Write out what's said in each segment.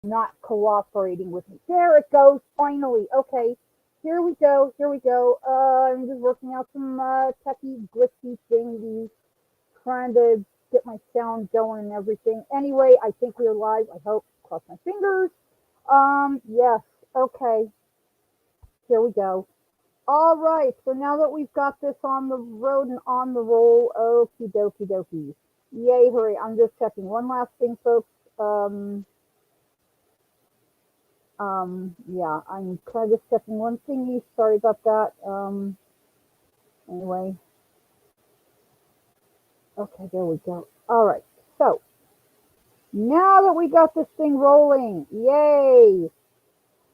not cooperating with me. There it goes, finally. Okay, here we go, here we go. I'm just working out some techie glitchy thingies, trying to get my sound going and everything. Anyway, I think we're live. I hope. Cross my fingers. Yes. Okay. Here we go. All right. So now that we've got this on the road and on the roll, okie dokie dokie. Yay, hurry. I'm just checking one last thing, folks. Yeah, I'm kind of just checking one thingy. Sorry about that. Anyway. Okay, there we go. All right. So now that we got this thing rolling, yay.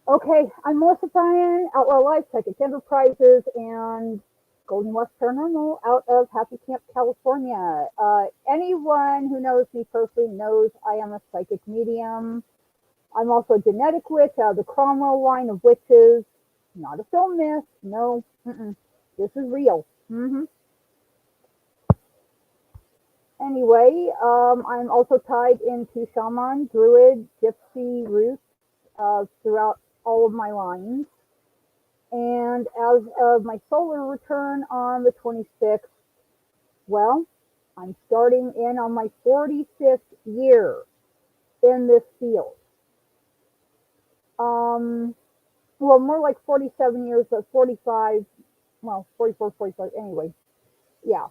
Okay, I'm Melissa Bryan, Outlaw Life, Psychic Enterprises, and Golden West Paranormal out of Happy Camp, California. Anyone who knows me personally knows I am a psychic medium. I'm also a genetic witch out of the Cromwell line of witches. Not a film myth. No, this is real. Anyway, I'm also tied into shaman, druid, gypsy roots throughout all of my lines. And as of my solar return on the 26th, well, I'm starting in on my 45th year in this field. Well, more like 47 years, but 45, well, 44, 45, anyway. Yeah.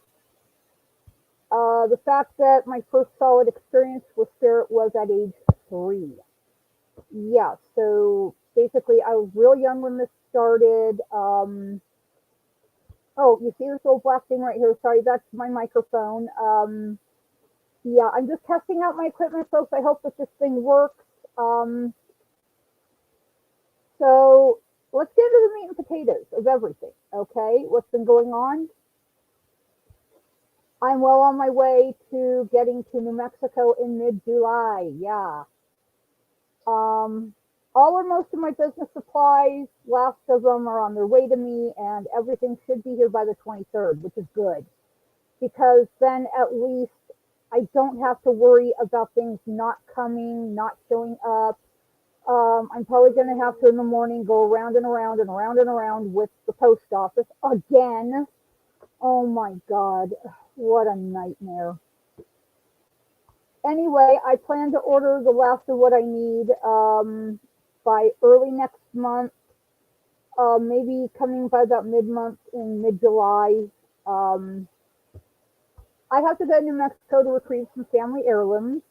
The fact that my first solid experience with spirit was at age 3. Yeah, so basically I was real young when this started. Oh, you see this little black thing right here? Sorry, that's my microphone. Yeah, I'm just testing out my equipment, folks. I hope that this thing works. So let's get into the meat and potatoes of everything, okay? What's been going on? I'm well on my way to getting to New Mexico in mid-July, yeah. All or most of my business supplies, last of them are on their way to me, and everything should be here by the 23rd, which is good. Because then at least I don't have to worry about things not coming, not showing up. I'm probably going to have to in the morning go around and around and around and around with the post office again. Oh my God, what a nightmare. Anyway, I plan to order the last of what I need by early next month, maybe coming by about mid-month in mid-July. I have to go to New Mexico to retrieve some family heirlooms,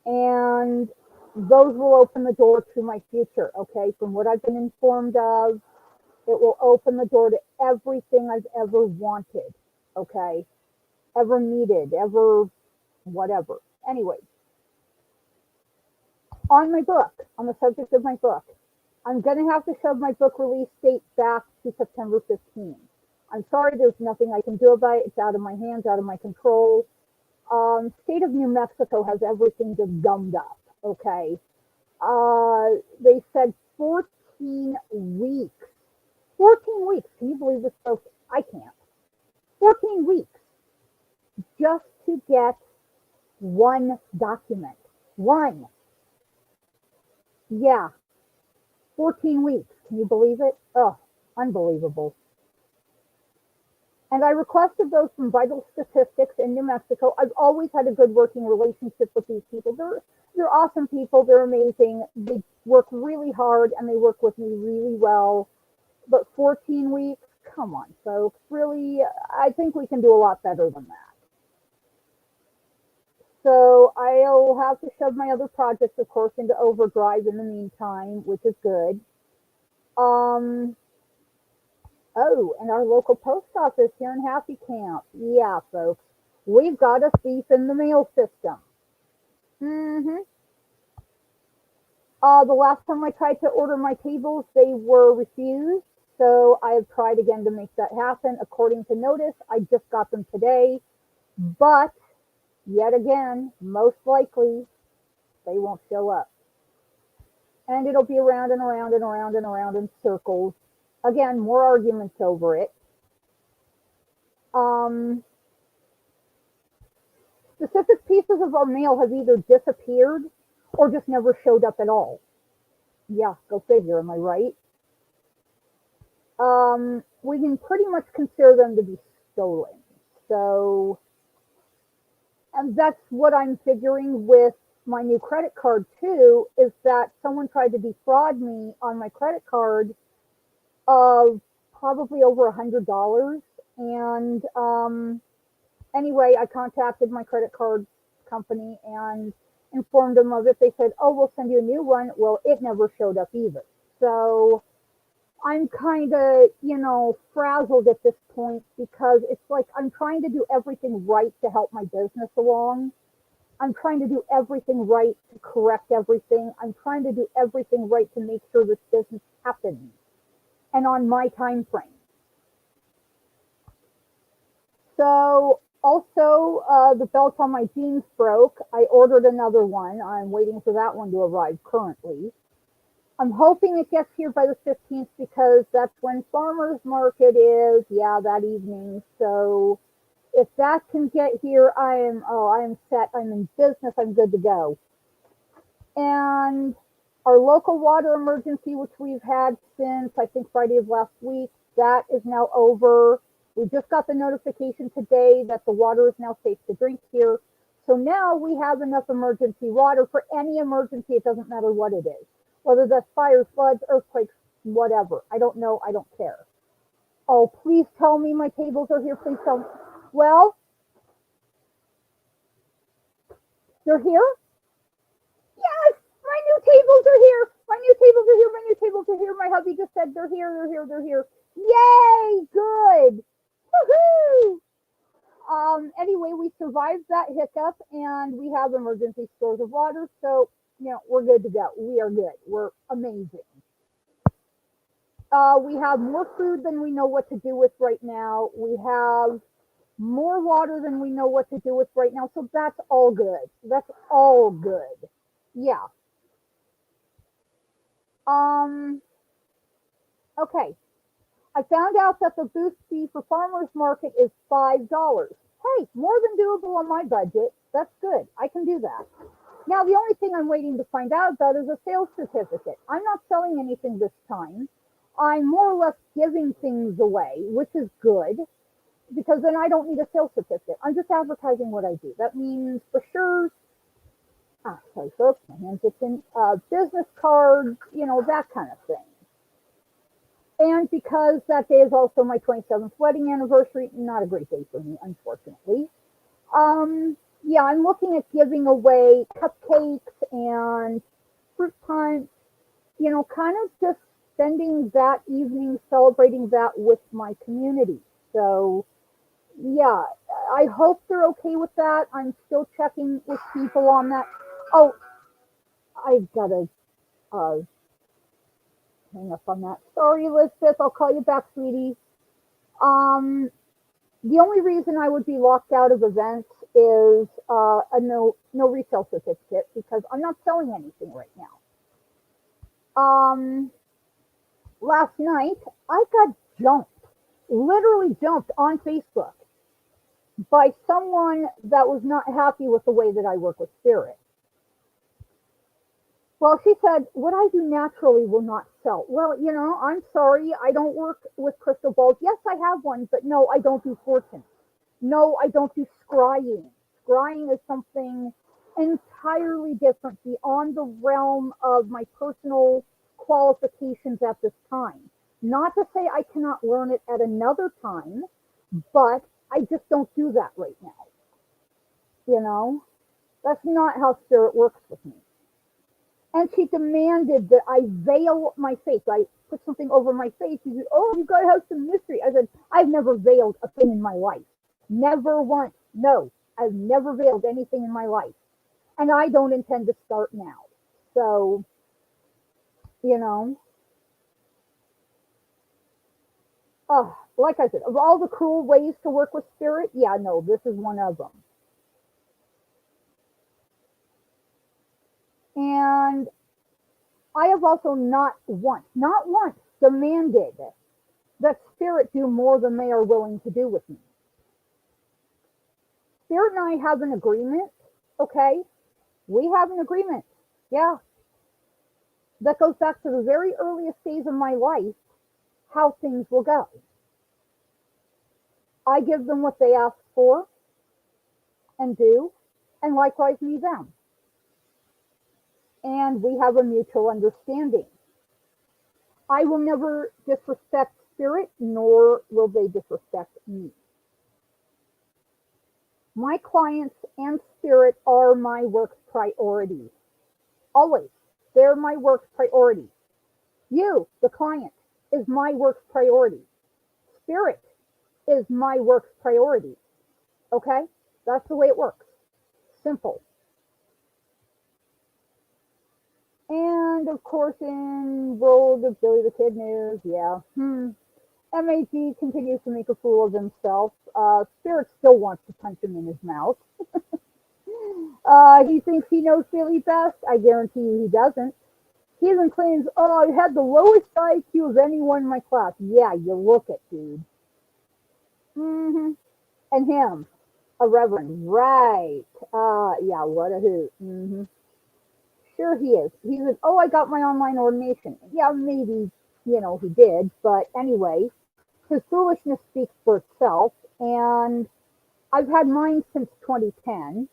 and those will open the door to my future, okay? From what I've been informed of, it will open the door to everything I've ever wanted, okay? Ever needed, ever whatever. Anyway, on my book, on the subject of my book, I'm going to have to shove my book release date back to September 15th. I'm sorry, there's nothing I can do about it. It's out of my hands, out of my control. State of New Mexico has everything just gummed up, okay? They said 14 weeks. 14 weeks. Can you believe this, folks? I can't. 14 weeks just to get one document. One. Yeah. 14 weeks. Can you believe it? Oh, unbelievable. And I requested those from Vital Statistics in New Mexico. I've always had a good working relationship with these people. They're awesome people. They're amazing. They work really hard and they work with me really well. But 14 weeks, come on, folks. Really, I think we can do a lot better than that. So I'll have to shove my other projects, of course, into overdrive in the meantime, which is good. Oh, and our local post office here in Happy Camp. Yeah, folks, we've got a thief in the mail system. The last time I tried to order my tables, they were refused. So I have tried again to make that happen. According to notice, I just got them today. But yet again, most likely, they won't show up. And it'll be around and around and around and around in circles. Again, more arguments over it. Specific pieces of our mail have either disappeared or just never showed up at all. Yeah, go figure, am I right? We can pretty much consider them to be stolen. So, and that's what I'm figuring with my new credit card too, is that someone tried to defraud me on my credit card of probably over $100. And anyway, I contacted my credit card company and informed them of it. They said, "Oh, we'll send you a new one." Well, it never showed up either. So I'm kind of, frazzled at this point because it's like I'm trying to do everything right to help my business along. I'm trying to do everything right to correct everything. I'm trying to do everything right to make sure this business happens and on my time frame. So also, the belt on my jeans broke. I ordered another one. I'm waiting for that one to arrive currently. I'm hoping it gets here by the 15th because that's when farmers market is. Yeah, that evening. So if that can get here, I am set. I'm in business. I'm good to go. And our local water emergency, which we've had since I think Friday of last week, that is now over. We just got the notification today that the water is now safe to drink here. So now we have enough emergency water for any emergency. It doesn't matter what it is, whether that's fires, floods, earthquakes, whatever. I don't know. I don't care. Oh, please tell me my tables are here. Please tell me. Well, they're here. Yes, my new tables are here. My new tables are here. My new tables are here. My hubby just said they're here. They're here. They're here. Yay! Good. Woohoo! Anyway, we survived that hiccup and we have emergency stores of water. So, we're good to go. We are good. We're amazing. We have more food than we know what to do with right now. We have more water than we know what to do with right now. So that's all good. That's all good. Yeah. Um, okay. I found out that the booth fee for farmers market is $5. Hey, more than doable on my budget. That's good. I can do that. Now, the only thing I'm waiting to find out about is a sales certificate. I'm not selling anything this time. I'm more or less giving things away, which is good because then I don't need a sales certificate. I'm just advertising what I do. That means brochures, sorry folks, my hands itching, business cards, that kind of thing. And because that day is also my 27th wedding anniversary, not a great day for me, unfortunately. Yeah, I'm looking at giving away cupcakes and fruit punch, kind of just spending that evening celebrating that with my community. So, yeah, I hope they're okay with that. I'm still checking with people on that. Oh, I've got to uh, hang up on that. Sorry, Elizabeth. I'll call you back, sweetie. Um, the only reason I would be locked out of events is a no resale certificate because I'm not selling anything right now. Last night I got jumped, literally jumped on Facebook by someone that was not happy with the way that I work with spirit. Well, she said, what I do naturally will not sell. Well, I'm sorry. I don't work with crystal balls. Yes, I have one, but no, I don't do fortune. No, I don't do scrying. Scrying is something entirely different beyond the realm of my personal qualifications at this time. Not to say I cannot learn it at another time, but I just don't do that right now. That's not how spirit works with me. And she demanded that I veil my face. I put something over my face. She said, "Oh, you gotta have some mystery." I said, "I've never veiled a thing in my life. Never once. No, I've never veiled anything in my life. And I don't intend to start now." So, like I said, of all the cruel ways to work with spirit, yeah, no, this is one of them. And I have also not once, demanded that spirit do more than they are willing to do with me. Spirit and I have an agreement, okay? We have an agreement. Yeah, that goes back to the very earliest days of my life, how things will go. I give them what they ask for and do, and likewise me them. And we have a mutual understanding. I will never disrespect spirit, nor will they disrespect me. My clients and spirit are my work priorities. Always. They're my work priority. You, the client, is my work priority. Spirit is my work priority. Okay? That's the way it works. Simple. And of course, in World of Billy the Kid news, yeah. MAG continues to make a fool of himself. Spirit still wants to punch him in his mouth. He thinks he knows Billy best. I guarantee you he doesn't. He even claims, oh, I had the lowest IQ of anyone in my class. Yeah, you look it, dude. And him, a reverend. Right. Yeah, what a hoot. Sure he is. He said, oh, I got my online ordination. Yeah, maybe, he did. But anyway, his foolishness speaks for itself. And I've had mine since 2010.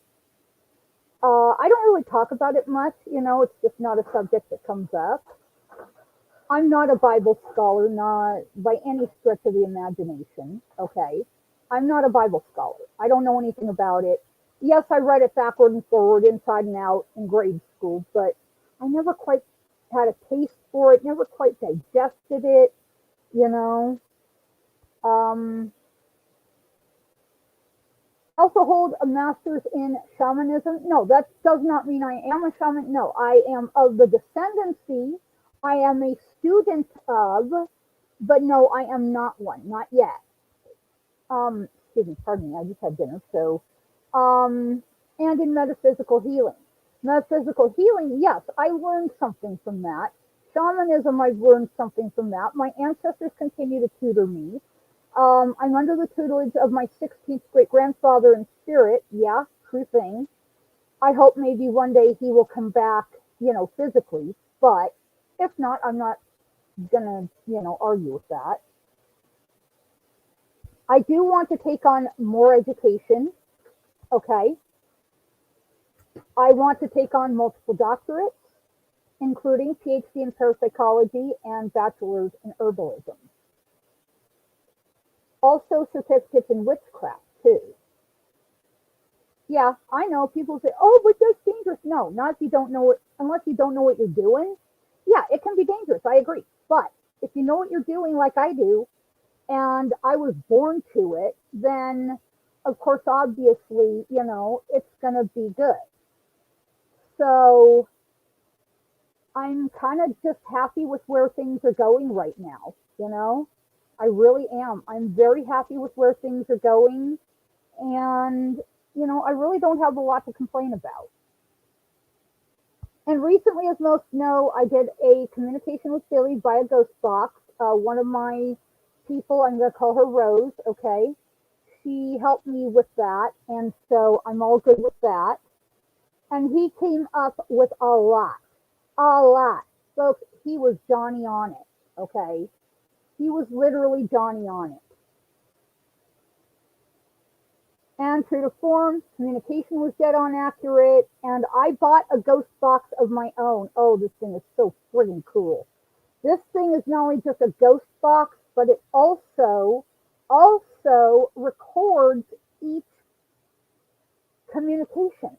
I don't really talk about it much. It's just not a subject that comes up. I'm not a Bible scholar, not by any stretch of the imagination. Okay. I'm not a Bible scholar. I don't know anything about it. Yes, I read it backward and forward, inside and out in grade school, but I never quite had a taste for it, never quite digested it, you know. Also hold a master's in shamanism. No, that does not mean I am a shaman. No, I am of the descendancy. I am a student of, but no, I am not one, not yet. Excuse me, pardon me, I just had dinner. So, and in metaphysical healing. Metaphysical healing, yes, I learned something from that. Shamanism, I've learned something from that. My ancestors continue to tutor me. I'm under the tutelage of my 16th great grandfather in spirit. Yeah, true thing. I hope maybe one day he will come back, physically. But if not, I'm not gonna, argue with that. I do want to take on more education. Okay. I want to take on multiple doctorates, including PhD in parapsychology and bachelor's in herbalism. Also certificates in witchcraft too. Yeah, I know people say, "Oh, but that's dangerous." No, not if you don't know it. Unless you don't know what you're doing. Yeah, it can be dangerous. I agree. But if you know what you're doing, like I do, and I was born to it, then of course, obviously, it's gonna be good. So I'm kind of just happy with where things are going right now. I really am. I'm very happy with where things are going. And, I really don't have a lot to complain about. And recently, as most know, I did a communication with Billy via Ghost Box. One of my people, I'm going to call her Rose, okay? She helped me with that. And so I'm all good with that. And he came up with a lot. A lot. Folks, he was Johnny on it, okay? He was literally Johnny on it. And true to form, communication was dead on accurate, and I bought a ghost box of my own. Oh, this thing is so friggin' cool. This thing is not only just a ghost box, but it also records each communication,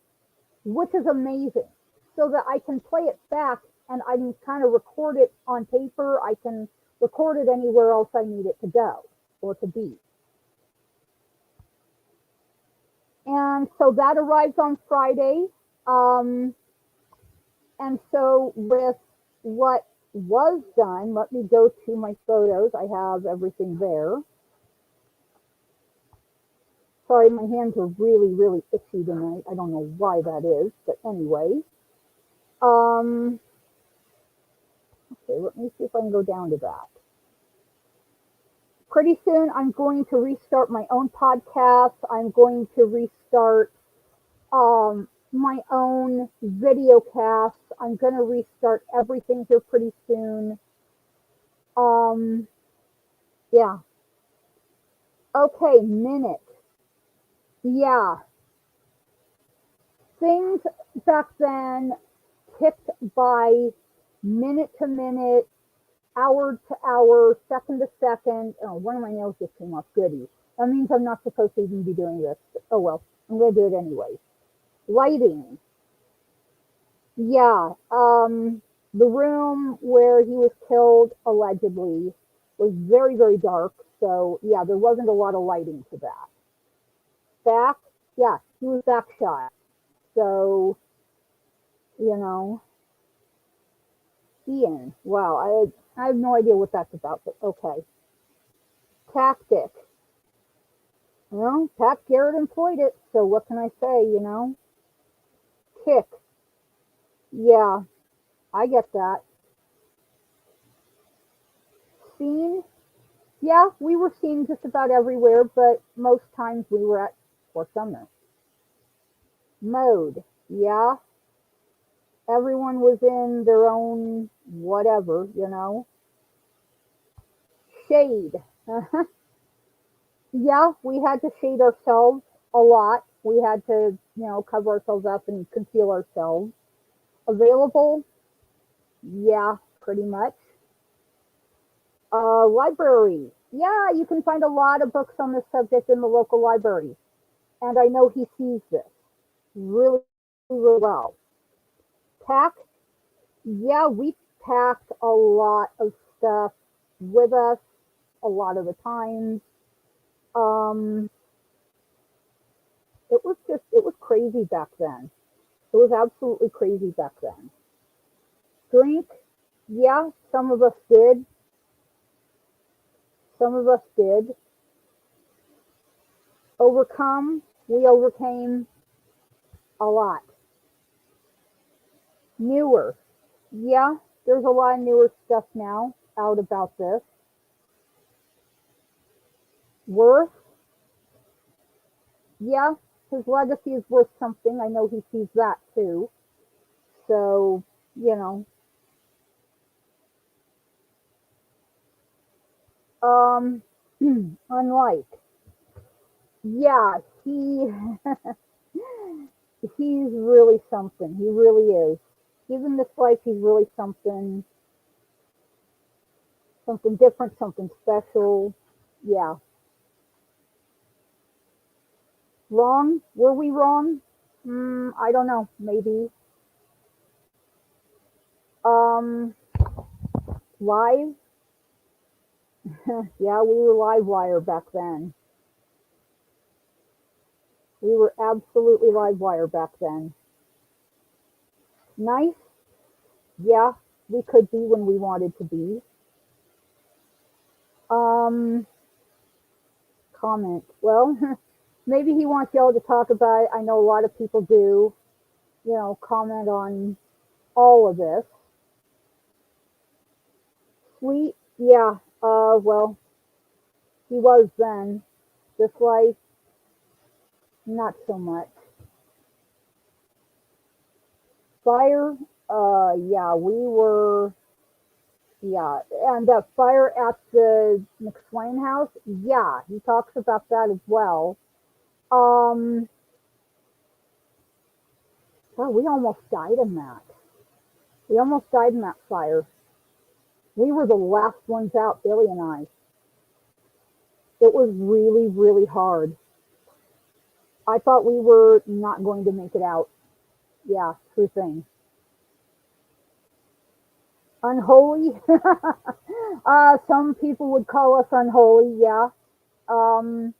which is amazing. So that I can play it back and I can kind of record it on paper. I can record it anywhere else I need it to go or to be. And so that arrives on Friday. And so with what was done, let me go to my photos. I have everything there. Sorry, my hands are really, really itchy tonight. I don't know why that is, but anyway. Okay, let me see if I can go down to that. Pretty soon, I'm going to restart my own podcast. I'm going to restart my own video casts. I'm going to restart everything here pretty soon. Um, yeah. Okay, minute. Yeah. Things back then ticked by minute to minute, hour to hour, second to second. Oh, one of my nails just came off. Goody. That means I'm not supposed to even be doing this. Oh well, I'm going to do it anyway. Lighting. Yeah. The room where he was killed allegedly was very, very dark. So yeah, there wasn't a lot of lighting to that. Back, yeah, he was back shot. So, you know, Ian. Wow, I have no idea what that's about, but okay. Tactic. Well, Pat Garrett employed it, so what can I say, you know? Kick. Yeah, I get that. Scene. Yeah, we were seen just about everywhere, but most times we were at Fort Sumner. Mode. Yeah, everyone was in their own whatever, you know. Shade. Uh-huh. Yeah, we had to shade ourselves a lot. We had to, you know, cover ourselves up and conceal ourselves. Available? Yeah, pretty much. Library. Yeah, you can find a lot of books on this subject in the local library. And I know he sees this really, really well. Pack? Yeah, we packed a lot of stuff with us a lot of the times. Um, it was crazy back then. It was absolutely crazy back then. Drink? Yeah, some of us did. Some of us did. Overcome? We overcame a lot. Newer? Yeah, there's a lot of newer stuff now out about this. Worth? Yeah, his legacy is worth something. I know he sees that too. So, you know, um, unlike, yeah, he's really something. He really is. Even this life, he's really something, something different, something special. Yeah. Wrong? Were we wrong? I don't know. Maybe. Um, live? Yeah, we were live wire back then. We were absolutely live wire back then. Nice? Yeah, we could be when we wanted to be. Um, comment. Well, maybe he wants y'all to talk about it. I know a lot of people do, you know, comment on all of this. Sweet? Yeah, well, he was then. This life, not so much. Fire? Yeah, we were, yeah. And the fire at the McSwain house? Yeah, he talks about that as well. Um, well, we almost died in that. We almost died in that fire. We were the last ones out, Billy and I. It was really, really hard. I thought we were not going to make it out. Yeah, true thing. Unholy? Some people would call us unholy, yeah. Um,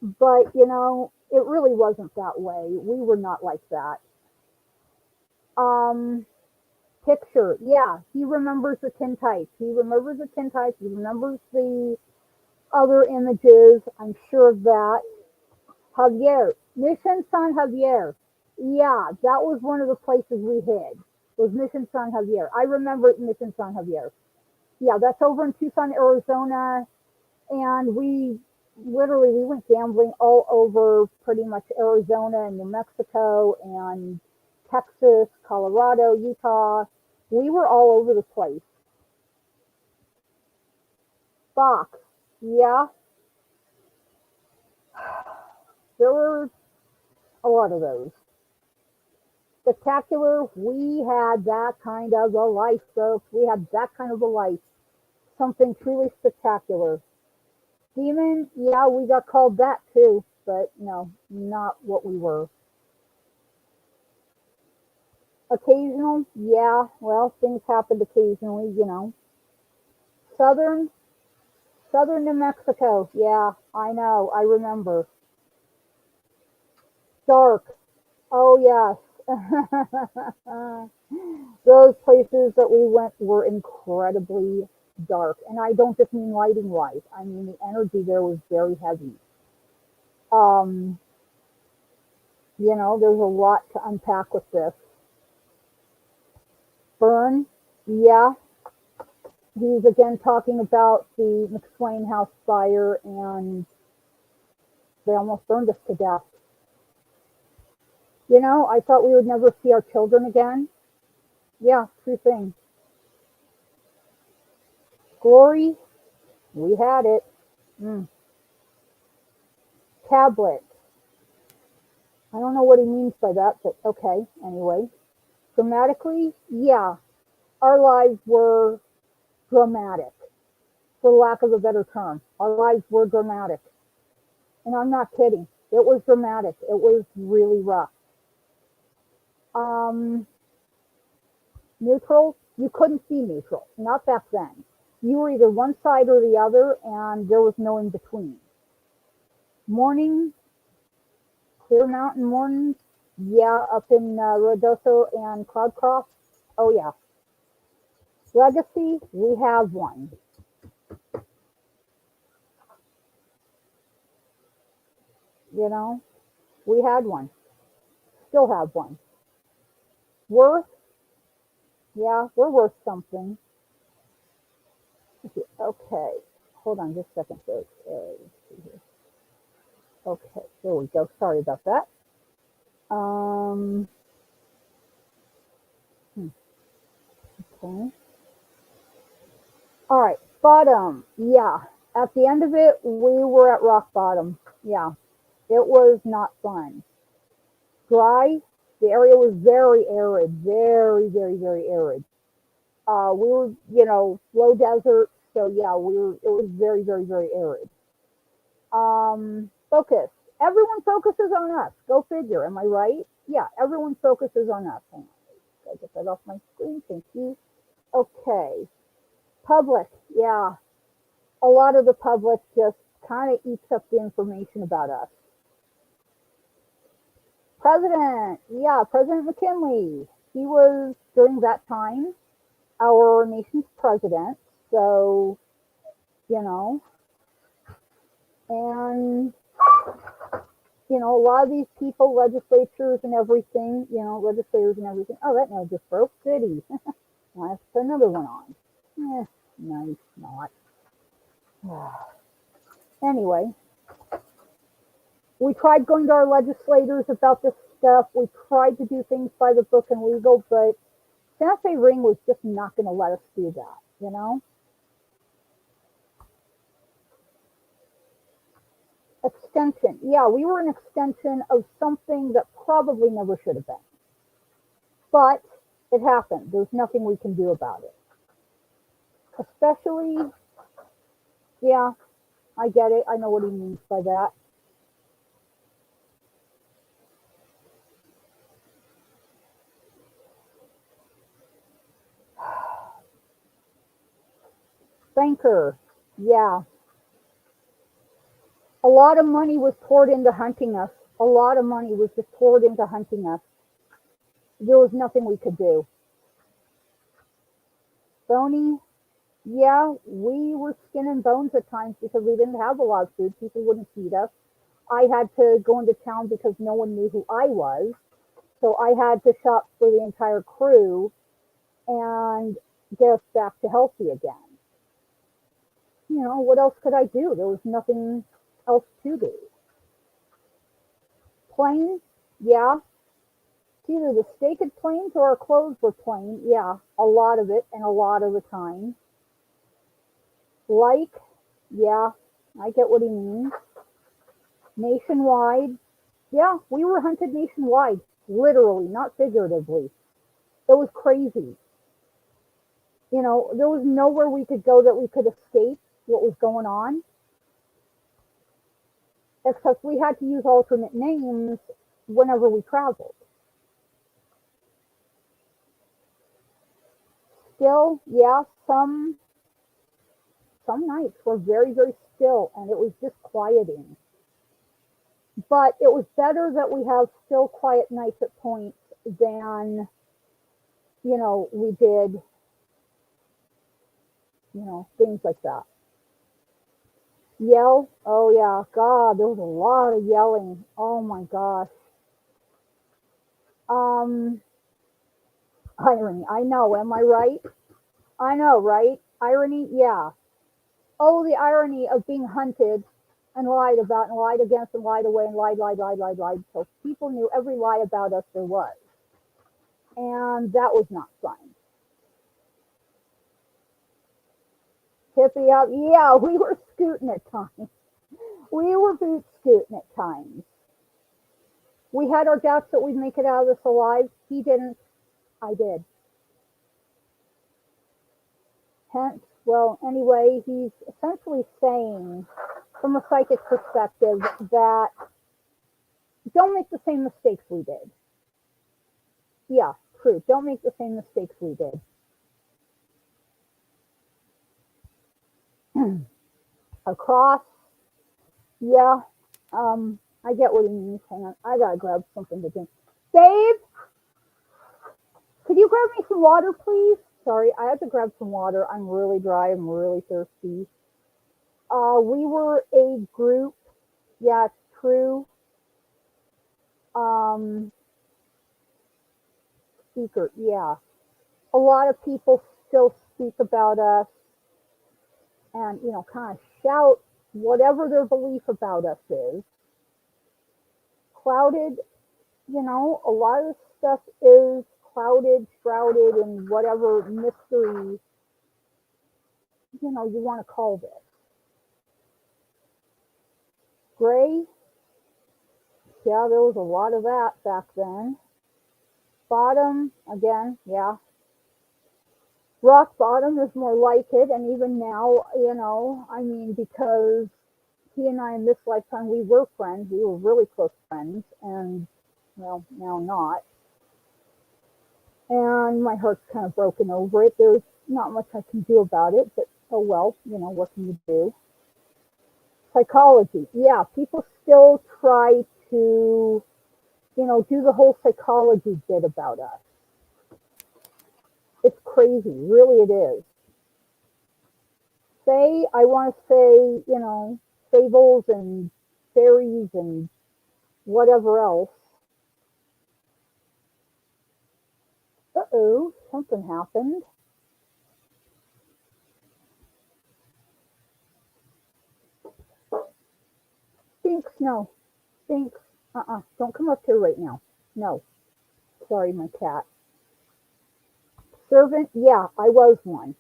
but, you know, it really wasn't that way. We were not like that. Um, picture, yeah, he remembers the tintypes. He remembers the tintypes. He remembers the other images. I'm sure of that. Javier, Mission San Javier. Yeah, that was one of the places we hid. Was Mission San Javier. I remember Mission San Javier. Yeah, that's over in Tucson, Arizona, and we literally, we went gambling all over pretty much Arizona and New Mexico and Texas, Colorado, Utah. We were all over the place. Fox, yeah, there were a lot of those. Spectacular, we had that kind of a life, folks. We had that kind of a life. Something truly spectacular. Demon, yeah, we got called that too, but no, not what we were. Occasional, yeah, well, things happened occasionally, you know. Southern, Southern New Mexico, yeah, I know, I remember. Dark, oh yes. Those places that we went were incredibly dark. And I don't just mean lighting wise, I mean the energy there was very heavy. Um, there's a lot to unpack with this. Burn, yeah, he's again talking about the McSwain House fire, and they almost burned us to death. I thought we would never see our children again. Yeah, true thing. Glory, we had it. Mm. Tablet, I don't know what he means by that, but okay, anyway. Dramatically, yeah, our lives were dramatic, for lack of a better term. Our lives were dramatic. And I'm not kidding. It was dramatic. It was really rough. Um, Neutral, you couldn't see neutral, not back then. You were either one side or the other, and there was no in between. Morning, Clear Mountain mornings, yeah, up in Ruidoso and Cloudcroft. Oh, yeah. Legacy, we have one. You know, we had one. Still have one. Worth, yeah, we're worth something. Okay, hold on just a second, folks. Okay, there we go. Sorry about that. Um, okay. All right, bottom. Yeah, at the end of it, we were at rock bottom. Yeah, it was not fun. Dry. The area was very arid, very, very, very arid. We were, low desert, so yeah, we were. It was very, very, very arid. Focus. Everyone focuses on us. Go figure. Am I right? Yeah, everyone focuses on us. Hang on. I get that off my screen. Thank you. Okay. Public. Yeah. A lot of the public just kind of eats up the information about us. President. Yeah, President McKinley. He was, during that time, our nation's president. So, you know, and a lot of these people, legislatures and everything, legislators and everything. Oh, that nail just broke. Goody. Let's put another one on. Nice, not. Anyway, we tried going to our legislators about this stuff. We tried to do things by the book and legal, but Santa Fe Ring was just not going to let us do that. Extension. Yeah, we were an extension of something that probably never should have been. But it happened. There's nothing we can do about it. Especially, yeah, I get it. I know what he means by that. Banker, yeah. A lot of money was poured into hunting us. A lot of money was just poured into hunting us. There was nothing we could do. Bony, yeah, we were skin and bones at times because we didn't have a lot of food. People wouldn't feed us. I had to go into town because no one knew who I was. So I had to shop for the entire crew and get us back to healthy again. What else could I do? There was nothing else to do. Plain, yeah. It's either the steak had plain or our clothes were plain. Yeah, a lot of it and a lot of the time. Like, yeah, I get what he means. Nationwide, yeah, we were hunted nationwide, literally, not figuratively. It was crazy. You know, there was nowhere we could go that we could escape what was going on, except we had to use alternate names whenever we traveled. Still, yeah, some nights were very, very still and it was disquieting. But it was better that we have still quiet nights at points than, we did, things like that. Yell, oh yeah, God, there was a lot of yelling. Oh my gosh. Um, Irony, I know, am I right? I know, right? Irony, yeah. Oh, the irony of being hunted and lied about and lied against and lied away and lied. So people knew every lie about us there was. And that was not fun. Hippie up, yeah, we were scooting at times. We were boot scooting at times. We had our doubts that we'd make it out of this alive. He didn't. I did. Hence, well, anyway, he's essentially saying, from a psychic perspective, that don't make the same mistakes we did. Yeah, true. Don't make the same mistakes we did. Across, yeah. I get what he means. Hang on, I gotta grab something to drink. Babe, could you grab me some water, please? Sorry, I have to grab some water. I'm really dry. I'm really thirsty. We were a group. Yeah, it's true. Speaker. Yeah, a lot of people still speak about us and kind of shout whatever their belief about us is. Clouded, a lot of stuff is clouded, shrouded in whatever mystery you want to call this. Gray, yeah, there was a lot of that back then. Bottom, again, yeah. Rock bottom is more like it, and even now, because he and I in this lifetime, we were friends, we were really close friends, and, well, now not. And my heart's kind of broken over it. There's not much I can do about it, but oh well, what can you do? Psychology, yeah, people still try to, do the whole psychology bit about us. It's crazy, really it is. I want to say, fables and fairies and whatever else. Uh-oh, something happened. Sphinx, no. Sphinx, don't come up here right now. No. Sorry, my cat. Servant, yeah, I was one.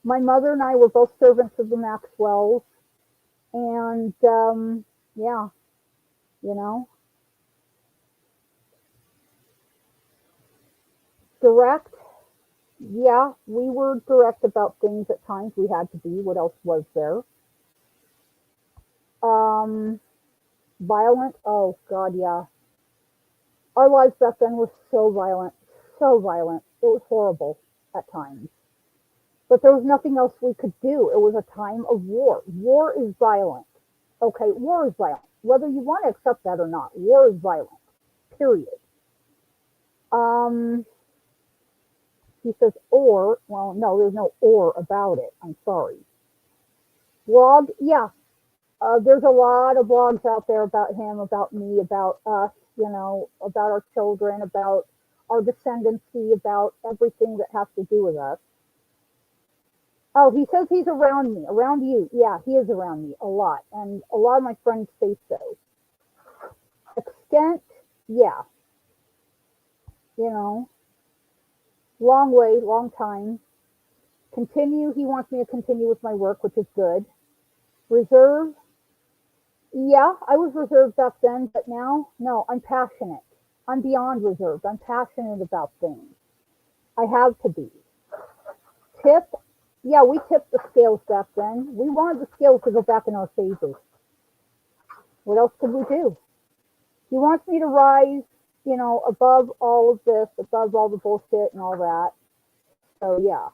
My mother and I were both servants of the Maxwells. And, yeah, you know, direct, yeah, we were direct about things at times. We had to be. What else was there? Um, Violent. Oh God, yeah. Our lives back then were so violent, so violent. It was horrible at times. But there was nothing else we could do. It was a time of war. War is violent. Okay, war is violent. Whether you want to accept that or not, war is violent. Period. Um, he says, or, well, no, there's no or about it. I'm sorry. Blog, yeah. There's a lot of blogs out there about him, about me, about us, about our children, about our descendancy, about everything that has to do with us. Oh, he says he's around me, around you. Yeah, he is around me a lot. And a lot of my friends say so. Extent, yeah, you know, long way, long time. Continue, he wants me to continue with my work, which is good. Reserve, yeah, I was reserved back then, but now, no, I'm passionate. I'm beyond reserved. I'm passionate about things. I have to be. Tip, yeah, we tipped the scales back then. We wanted the scales to go back in our favor. What else could we do? He wants me to rise, above all of this, above all the bullshit and all that. So yeah.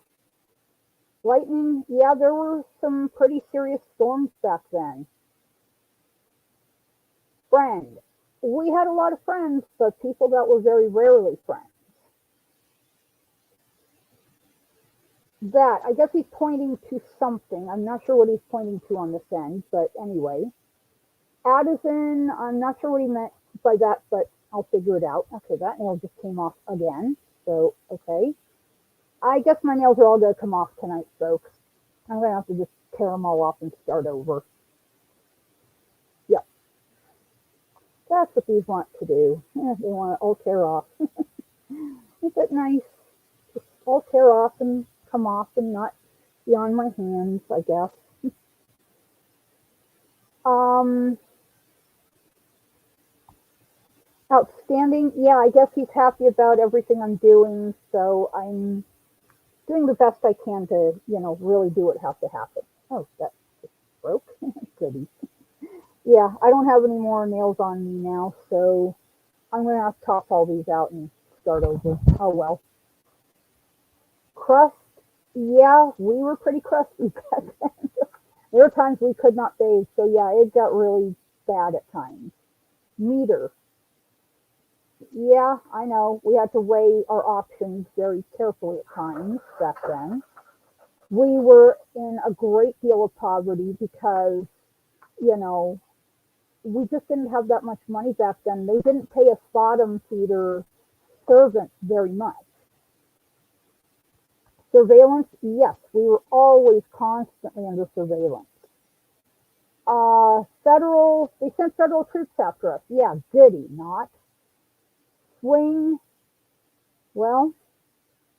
Lightning, yeah, there were some pretty serious storms back then. Friend. We had a lot of friends, but people that were very rarely friends. That, I guess he's pointing to something. I'm not sure what he's pointing to on this end, but anyway. Addison, I'm not sure what he meant by that, but I'll figure it out. Okay, that nail just came off again. So, okay. I guess my nails are all going to come off tonight, folks. I'm going to have to just tear them all off and start over. Yep. That's what these want to do. They want to all tear off. Is it nice? Just all tear off and come off and not be on my hands, I guess. Outstanding. Yeah, I guess he's happy about everything I'm doing, so I'm doing the best I can to, really do what has to happen. Oh, that just broke. Goody. Yeah, I don't have any more nails on me now, so I'm going to have to top all these out and start over. Oh, well. Crust. Yeah, we were pretty crusty back then. There were times we could not bathe, so yeah, it got really bad at times. Meter. Yeah, I know. We had to weigh our options very carefully at times back then. We were in a great deal of poverty because, you know, we just didn't have that much money back then. They didn't pay us bottom feeder servants very much. Surveillance, yes, we were always constantly under surveillance. They sent federal troops after us. Yeah, goody, not. Swing, well,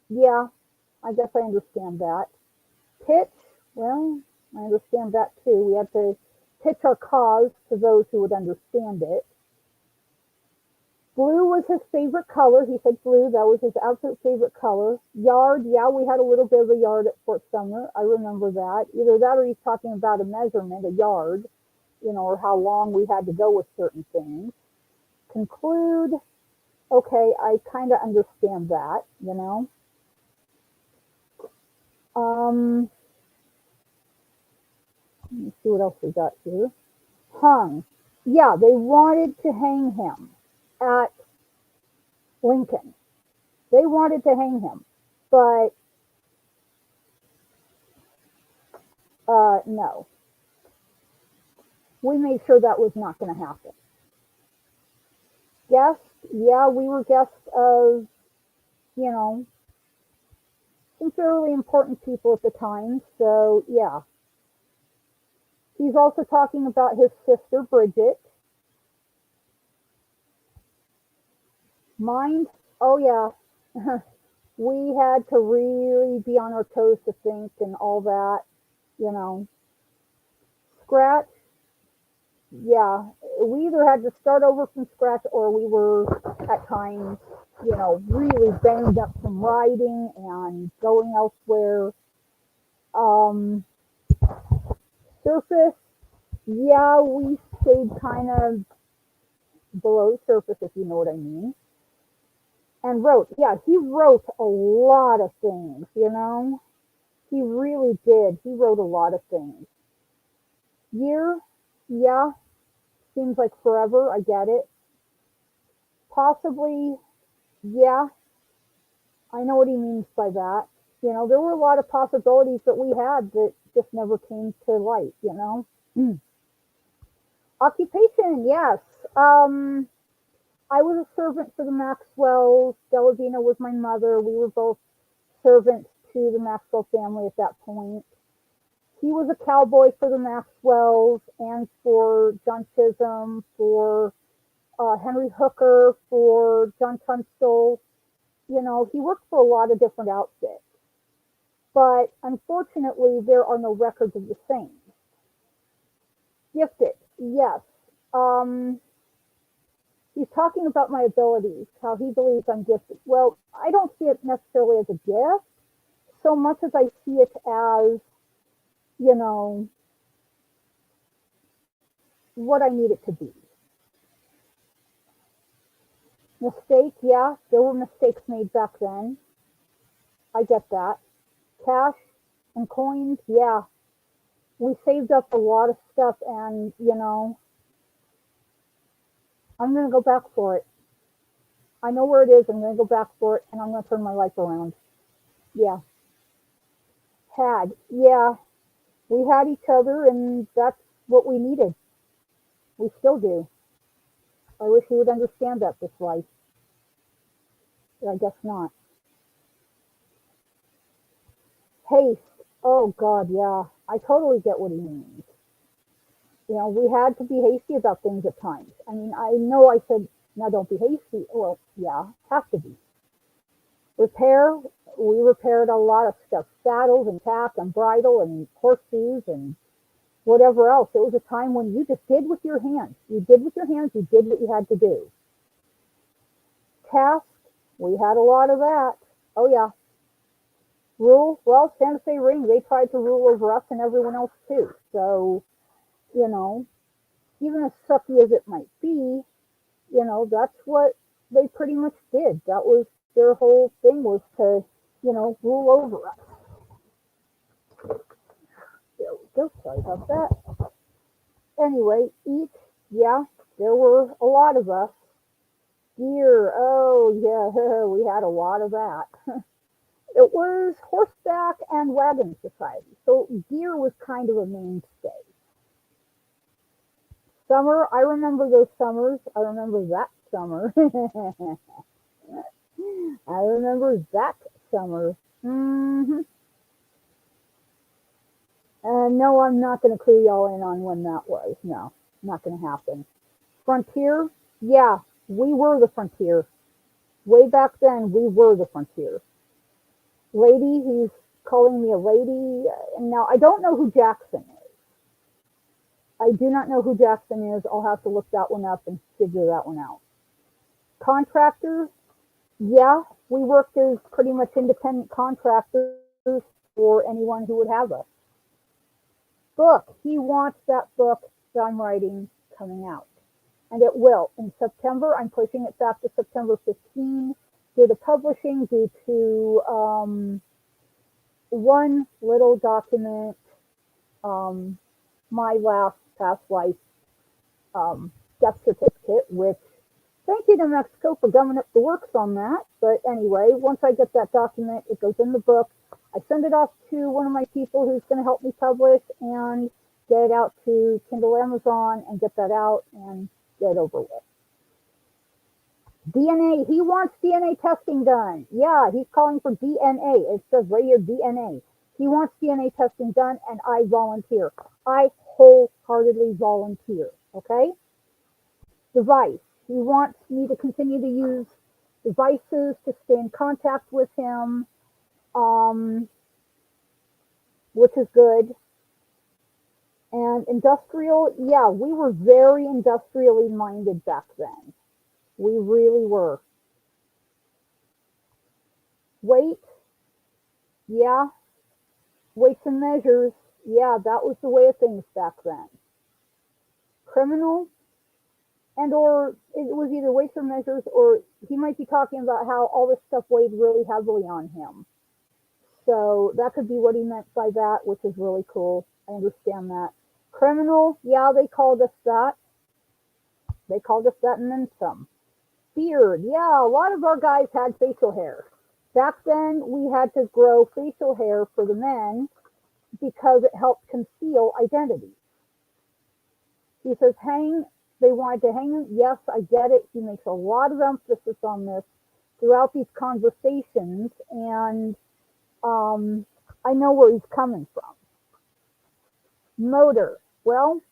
yeah, I guess I understand that. Pitch, well, I understand that too. We had to pitch our cause to those who would understand it. Blue was his favorite color. He said blue, that was his absolute favorite color. Yard, yeah, we had a little bit of a yard at Fort Sumner. I remember that. Either that or he's talking about a measurement, a yard, or how long we had to go with certain things. Conclude, okay, I kind of understand that. Let me see what else we got here. Hung. Yeah, they wanted to hang him at Lincoln. They wanted to hang him, but no. We made sure that was not going to happen. Guests, yeah, we were guests of, you know, some fairly important people at the time, so yeah. He's also talking about his sister, Bridget. Mind, oh yeah. We had to really be on our toes to think and all that. Scratch, yeah, we either had to start over from scratch or we were at times, really banged up from riding and going elsewhere. Um, Surface, yeah, we stayed kind of below surface, if you know what I mean. And wrote, yeah, he wrote a lot of things. He really did. He wrote a lot of things. Year, yeah, seems like forever. I get it. Possibly, yeah, I know what he means by that. There were a lot of possibilities that we had that just never came to light. Occupation, yes. I was a servant for the Maxwells. Delavina was my mother. We were both servants to the Maxwell family at that point. He was a cowboy for the Maxwells and for John Chisholm, for Henry Hooker, for John Tunstall. You know, he worked for a lot of different outfits. But unfortunately, there are no records of the same. Gifted, yes. He's talking about my abilities, how he believes I'm gifted. Well, I don't see it necessarily as a gift so much as I see it as, you know, what I need it to be. Mistake, yeah, there were mistakes made back then. I get that. Cash and coins, yeah. We saved up a lot of stuff and, you know, I'm going to go back for it. I know where it is. I'm going to go back for it and I'm going to turn my life around. Yeah. Yeah. We had each other and that's what we needed. We still do. I wish he would understand that this life. But I guess not. Haste. Oh, God, yeah. I totally get what he means. You know, we had to be hasty about things at times. I mean, I know I said, now don't be hasty. Well, yeah, have to be. Repair, we repaired a lot of stuff. Saddles and tack and bridle and horseshoes and whatever else. It was a time when you just did with your hands. You did with your hands, you did what you had to do. Task, we had a lot of that. Oh, yeah. Rule, well, Santa Fe Ring, they tried to rule over us and everyone else too. So, you know, even as sucky as it might be, you know, that's what they pretty much did. That was their whole thing, was to, you know, rule over us. There we go. Sorry about that. Anyway, eat. Yeah, there were a lot of us. Gear. Oh, yeah, we had a lot of that. It was horseback and wagon society. So gear was kind of a mainstay. Summer, I remember those summers. I remember that summer. I remember that summer. Mm-hmm. No, I'm not going to clue y'all in on when that was. No, not going to happen. Frontier, yeah, we were the frontier. Way back then, we were the frontier. Lady, he's calling me a lady. Now, I don't know who Jackson is. I do not know who Jackson is. I'll have to look that one up and figure that one out. Contractor, yeah, we worked as pretty much independent contractors for anyone who would have us. Book, he wants that book that I'm writing coming out. And it will. In September, I'm pushing it back to September 15 due to publishing, due to one little document, my last past life death certificate, which thank you to Mexico for gumming up the works on that. But anyway, once I get that document, it goes in the book. I send it off to one of my people who's going to help me publish and get it out to Kindle Amazon and get that out and get it over with. DNA, he wants DNA testing done. Yeah, he's calling for DNA. It says right here DNA. He wants DNA testing done and I volunteer. I wholeheartedly volunteer, okay? Device, he wants me to continue to use devices to stay in contact with him, which is good. And industrial, yeah, we were very industrially minded back then. We really were. Weight, yeah. Weights and measures, yeah, that was the way of things back then. Criminal, and or it was either weights or measures, or he might be talking about how all this stuff weighed really heavily on him. So that could be what he meant by that, which is really cool. I understand that. Criminal, yeah, they called us that. They called us that and then some. Beard, yeah, a lot of our guys had facial hair. Back then, we had to grow facial hair for the men because it helped conceal identity. He says, hang, they wanted to hang him. Yes, I get it. He makes a lot of emphasis on this throughout these conversations. And, I know where he's coming from. Motor. Well,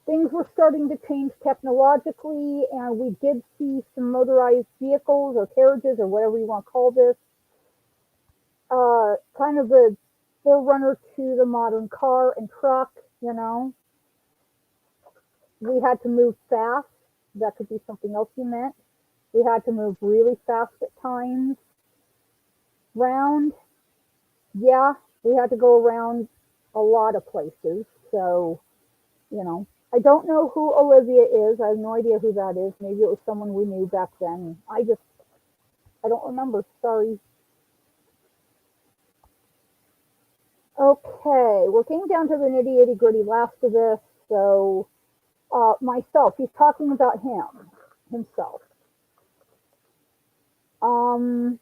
things were starting to change technologically, and we did see some motorized vehicles or carriages or whatever you want to call this, kind of a forerunner to the modern car and truck, you know. We had to move fast. That could be something else you meant. We had to move really fast at times. Round, yeah, we had to go around a lot of places. So, you know, I don't know who Olivia is. I have no idea who that is. Maybe it was someone we knew back then. I don't remember. Sorry. Okay, we're getting down to the nitty gritty last of this. So, myself, he's talking about himself. Um,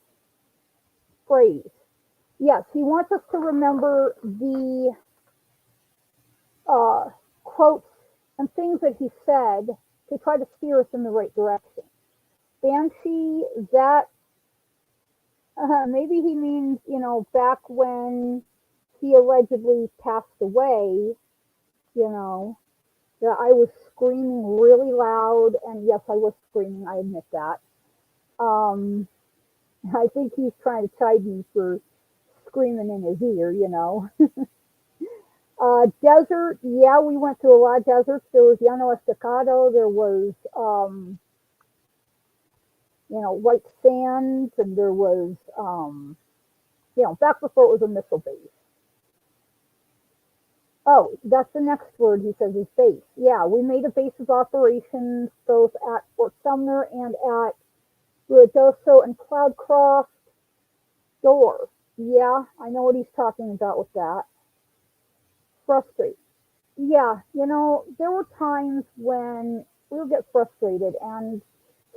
Phrase. Yes, he wants us to remember the uh, quotes and things that he said to try to steer us in the right direction. Banshee, that maybe he means, you know, back when he allegedly passed away, you know, that I was screaming really loud, and yes, I was screaming, I admit that. Um, I think he's trying to chide me for screaming in his ear, you know. Desert, yeah, we went through a lot of deserts. There was Llano Estacado, there was, you know, white sands, and there was, you know, back before it was a missile base. Oh, that's the next word he says is base. Yeah, we made a base of operations both at Fort Sumner and at Ruidoso and Cloudcroft. Door. Yeah, I know what he's talking about with that. Frustrate. Yeah, you know, there were times when we would get frustrated and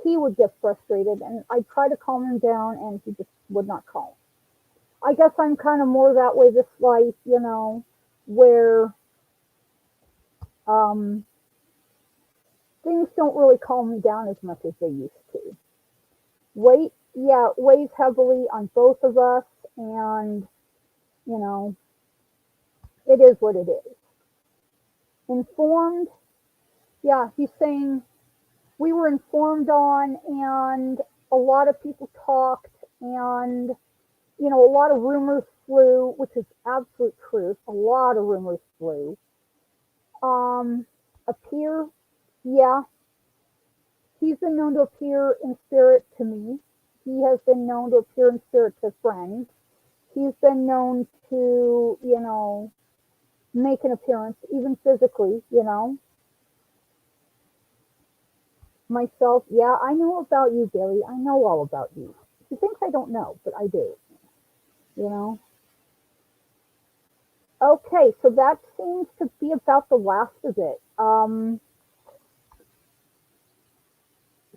he would get frustrated and I'd try to calm him down and he just would not calm. I guess I'm kind of more that way this life, you know, where um, things don't really calm me down as much as they used to. Weight, yeah, weighs heavily on both of us, and you know, it is what it is. Informed, yeah, he's saying we were informed on, and a lot of people talked, and you know, a lot of rumors flew, which is absolute truth. A lot of rumors flew. Appear, yeah, he's been known to appear in spirit to me. He has been known to appear in spirit to friends. He's been known to, you know, make an appearance, even physically, you know. Myself, yeah, I know about you, Billy. I know all about you. He thinks I don't know, but I do, you know. Okay, so that seems to be about the last of it.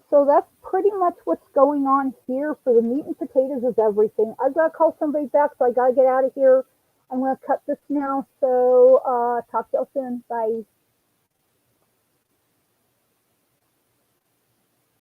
So that's pretty much what's going on here for the meat and potatoes of everything. I've got to call somebody back, so I got to get out of here. I'm going to cut this now. So talk to you all soon. Bye.